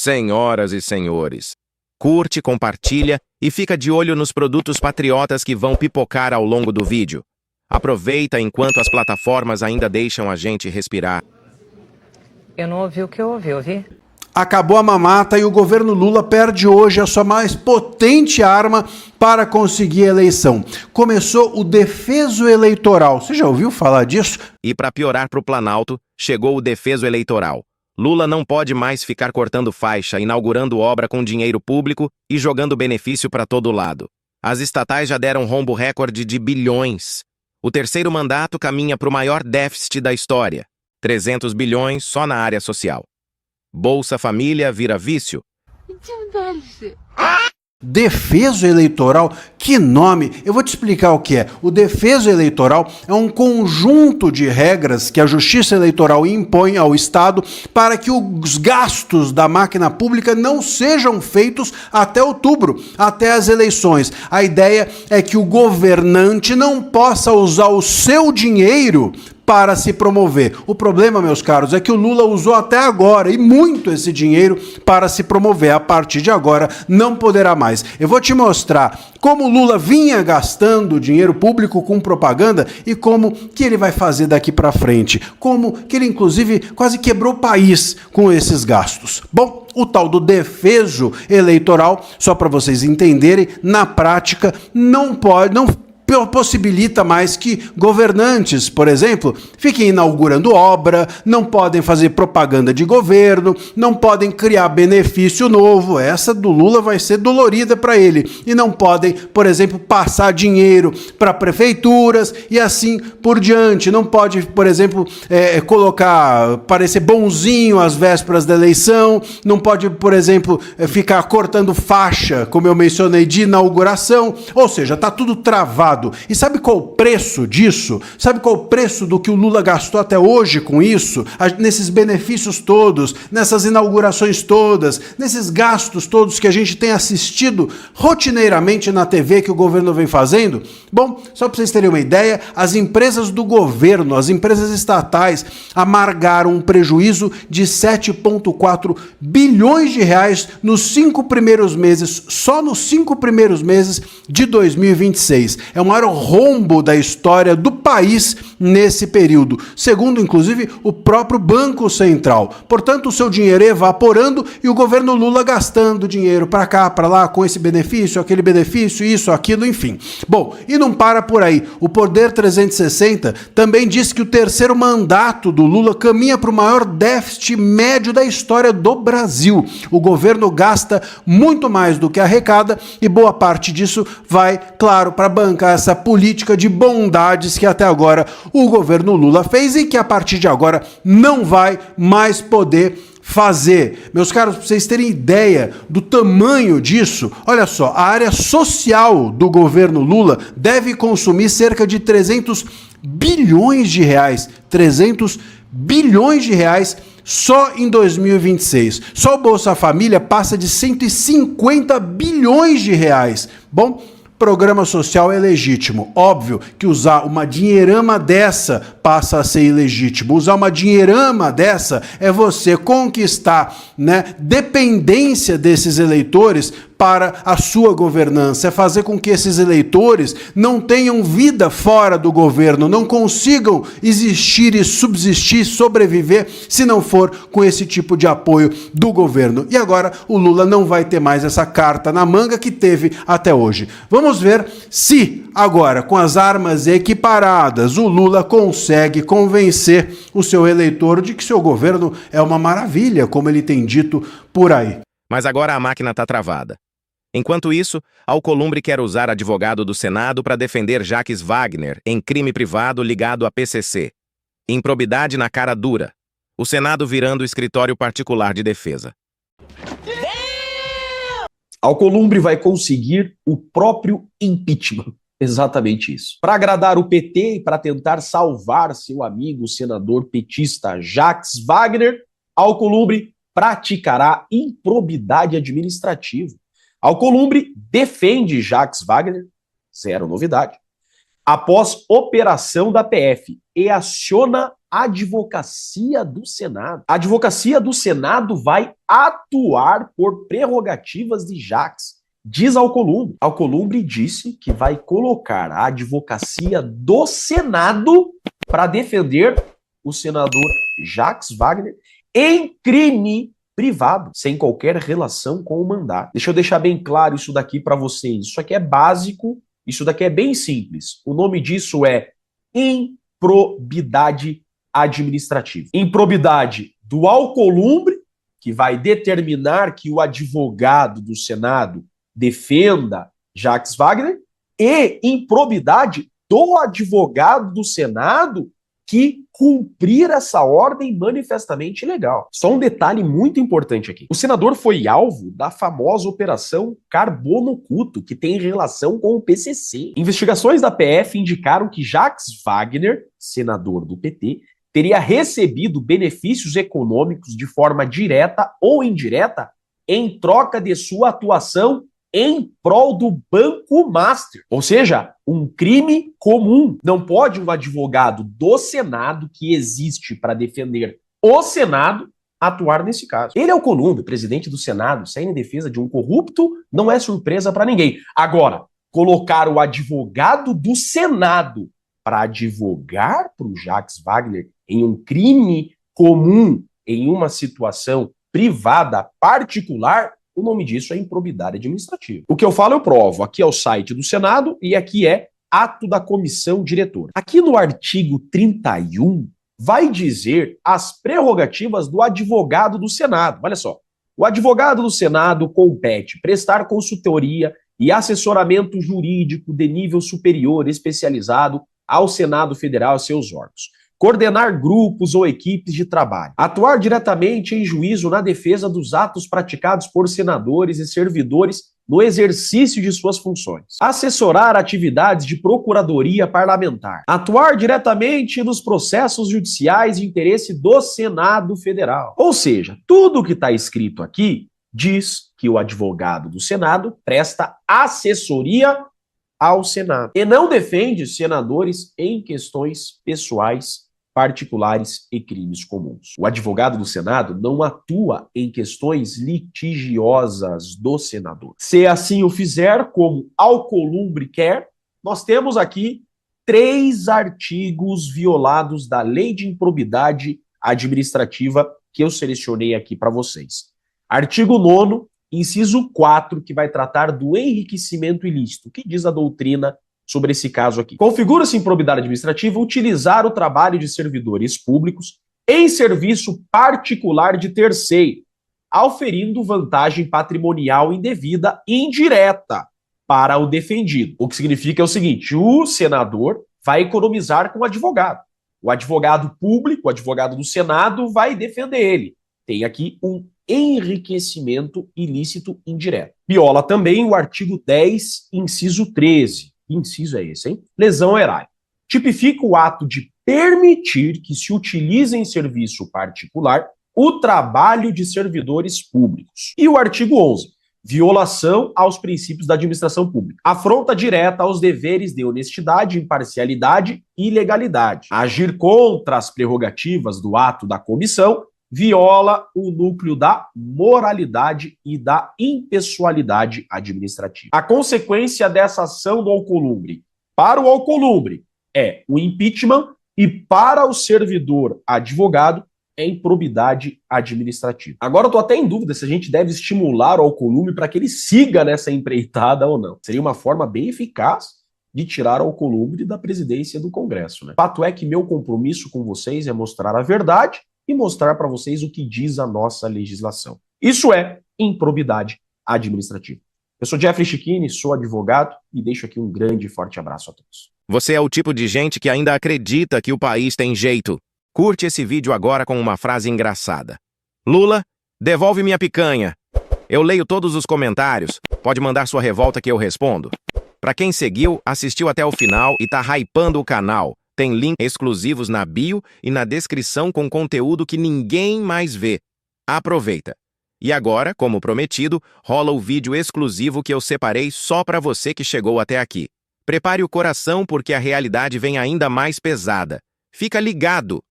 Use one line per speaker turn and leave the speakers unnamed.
Senhoras e senhores, curte, compartilha e fica de olho nos produtos patriotas que vão pipocar ao longo do vídeo. Aproveita enquanto as plataformas ainda deixam a gente respirar.
Eu não ouvi o que eu ouvi?
Acabou a mamata e o governo Lula perde hoje a sua mais potente arma para conseguir a eleição. Começou o defeso eleitoral. Você já ouviu falar disso?
E para piorar para o Planalto, chegou o defeso eleitoral. Lula não pode mais ficar cortando faixa, inaugurando obra com dinheiro público e jogando benefício para todo lado. As estatais já deram rombo recorde de bilhões. O terceiro mandato caminha para o maior déficit da história. 300 bilhões só na área social. Bolsa Família vira vício.
Defeso eleitoral? Que nome! Eu vou te explicar o que é. O defeso eleitoral é um conjunto de regras que a Justiça Eleitoral impõe ao Estado para que os gastos da máquina pública não sejam feitos até outubro, até as eleições. A ideia é que o governante não possa usar o seu dinheiro para se promover. O problema, meus caros, é que o Lula usou até agora, e muito, esse dinheiro para se promover. A partir de agora, não poderá mais. Eu vou te mostrar como o Lula vinha gastando dinheiro público com propaganda e como que ele vai fazer daqui para frente. Como que ele, inclusive, quase quebrou o país com esses gastos. Bom, o tal do defeso eleitoral, só para vocês entenderem, na prática, não possibilita mais que governantes, por exemplo, fiquem inaugurando obra, não podem fazer propaganda de governo, não podem criar benefício novo. Essa do Lula vai ser dolorida para ele. E não podem, por exemplo, passar dinheiro para prefeituras e assim por diante. Não pode, por exemplo, parecer bonzinho às vésperas da eleição, não pode, por exemplo, ficar cortando faixa, como eu mencionei, de inauguração. Ou seja, está tudo travado. E sabe qual o preço disso? Sabe qual o preço do que o Lula gastou até hoje com isso? Nesses benefícios todos, nessas inaugurações todas, nesses gastos todos que a gente tem assistido rotineiramente na TV que o governo vem fazendo? Bom, só para vocês terem uma ideia, as empresas do governo, as empresas estatais, amargaram um prejuízo de 7,4 bilhões de reais nos 5 primeiros meses, só nos 5 primeiros meses de 2026. É o maior rombo da história do país nesse período, segundo, inclusive, o próprio Banco Central. Portanto, o seu dinheiro evaporando e o governo Lula gastando dinheiro para cá, para lá, com esse benefício, aquele benefício, isso, aquilo, enfim. Bom, e não para por aí. O Poder 360 também diz que o terceiro mandato do Lula caminha para o maior déficit médio da história do Brasil. O governo gasta muito mais do que arrecada e boa parte disso vai, claro, para bancar essa política de bondades que até agora o governo Lula fez e que a partir de agora não vai mais poder fazer. Meus caros, para vocês terem ideia do tamanho disso, olha só, a área social do governo Lula deve consumir cerca de 300 bilhões de reais. 300 bilhões de reais só em 2026. Só o Bolsa Família passa de 150 bilhões de reais. Bom, programa social é legítimo. Óbvio que usar uma dinheirama dessa passa a ser ilegítimo. Usar uma dinheirama dessa é você conquistar, dependência desses eleitores para a sua governança, é fazer com que esses eleitores não tenham vida fora do governo, não consigam existir e subsistir, sobreviver, se não for com esse tipo de apoio do governo. E agora o Lula não vai ter mais essa carta na manga que teve até hoje. Vamos ver se agora, com as armas equiparadas, o Lula consegue convencer o seu eleitor de que seu governo é uma maravilha, como ele tem dito por aí.
Mas agora a máquina está travada. Enquanto isso, Alcolumbre quer usar advogado do Senado para defender Jacques Wagner em crime privado ligado à PCC. Improbidade na cara dura. O Senado virando escritório particular de defesa.
Alcolumbre vai conseguir o próprio impeachment. Exatamente isso. Para agradar o PT e para tentar salvar seu amigo o senador petista Jacques Wagner, Alcolumbre praticará improbidade administrativa. Alcolumbre defende Jacques Wagner, zero novidade. após operação da PF e aciona a Advocacia do Senado. A Advocacia do Senado vai atuar por prerrogativas de Jacques, diz Alcolumbre. Alcolumbre disse que vai colocar a Advocacia do Senado para defender o senador Jacques Wagner em crime privado, sem qualquer relação com o mandato. Deixa eu deixar bem claro isso daqui para vocês. Isso aqui é básico, isso daqui é bem simples. O nome disso é improbidade administrativa. Improbidade do Alcolumbre, que vai determinar que o advogado do Senado defenda Jacques Wagner, e improbidade do advogado do Senado que cumprir essa ordem manifestamente ilegal. Só um detalhe muito importante aqui. O senador foi alvo da famosa Operação Carbono Oculto, que tem relação com o PCC. Investigações da PF indicaram que Jacques Wagner, senador do PT, teria recebido benefícios econômicos de forma direta ou indireta em troca de sua atuação em prol do Banco Master. Ou seja, um crime comum. Não pode um advogado do Senado, que existe para defender o Senado, atuar nesse caso. Ele é o Alcolumbre, presidente do Senado, sair em defesa de um corrupto não é surpresa para ninguém. Agora, colocar o advogado do Senado para advogar para o Jacques Wagner em um crime comum, em uma situação privada, particular, o nome disso é improbidade administrativa. O que eu falo, eu provo. Aqui é o site do Senado e aqui é ato da comissão diretora. Aqui no artigo 31, vai dizer as prerrogativas do advogado do Senado. Olha só. O advogado do Senado compete prestar consultoria e assessoramento jurídico de nível superior especializado ao Senado Federal e seus órgãos. Coordenar grupos ou equipes de trabalho, atuar diretamente em juízo na defesa dos atos praticados por senadores e servidores no exercício de suas funções, assessorar atividades de procuradoria parlamentar, atuar diretamente nos processos judiciais de interesse do Senado Federal. Ou seja, tudo o que está escrito aqui diz que o advogado do Senado presta assessoria ao Senado e não defende senadores em questões pessoais, particulares e crimes comuns. O advogado do Senado não atua em questões litigiosas do senador. Se assim o fizer, como Alcolumbre quer, nós temos aqui 3 artigos violados da Lei de Improbidade Administrativa que eu selecionei aqui para vocês. Artigo 9º, inciso 4, que vai tratar do enriquecimento ilícito. O que diz a doutrina sobre esse caso aqui? Configura-se improbidade administrativa utilizar o trabalho de servidores públicos em serviço particular de terceiro, auferindo vantagem patrimonial indevida e indireta para o defendido. O que significa é o seguinte: o senador vai economizar com o advogado. O advogado público, o advogado do Senado, vai defender ele. Tem aqui um enriquecimento ilícito indireto. Viola também o artigo 10, inciso 13. Que inciso é esse, hein? Lesão erária. Tipifica o ato de permitir que se utilize em serviço particular o trabalho de servidores públicos. E o artigo 11. Violação aos princípios da administração pública. Afronta direta aos deveres de honestidade, imparcialidade e legalidade. Agir contra as prerrogativas do ato da comissão viola o núcleo da moralidade e da impessoalidade administrativa. A consequência dessa ação do Alcolumbre para o Alcolumbre é o impeachment e para o servidor advogado é improbidade administrativa. Agora eu estou até em dúvida se a gente deve estimular o Alcolumbre para que ele siga nessa empreitada ou não. Seria uma forma bem eficaz de tirar o Alcolumbre da presidência do Congresso, né? Fato é que meu compromisso com vocês é mostrar a verdade e mostrar para vocês o que diz a nossa legislação. Isso é improbidade administrativa. Eu sou Jeffrey Chiquini, sou advogado e deixo aqui um grande e forte abraço a todos.
Você é o tipo de gente que ainda acredita que o país tem jeito. Curte esse vídeo agora com uma frase engraçada. Lula, devolve minha picanha. Eu leio todos os comentários. Pode mandar sua revolta que eu respondo. Pra quem seguiu, assistiu até o final e tá hypando o canal, tem links exclusivos na bio e na descrição com conteúdo que ninguém mais vê. Aproveita! E agora, como prometido, rola o vídeo exclusivo que eu separei só pra você que chegou até aqui. Prepare o coração porque a realidade vem ainda mais pesada. Fica ligado,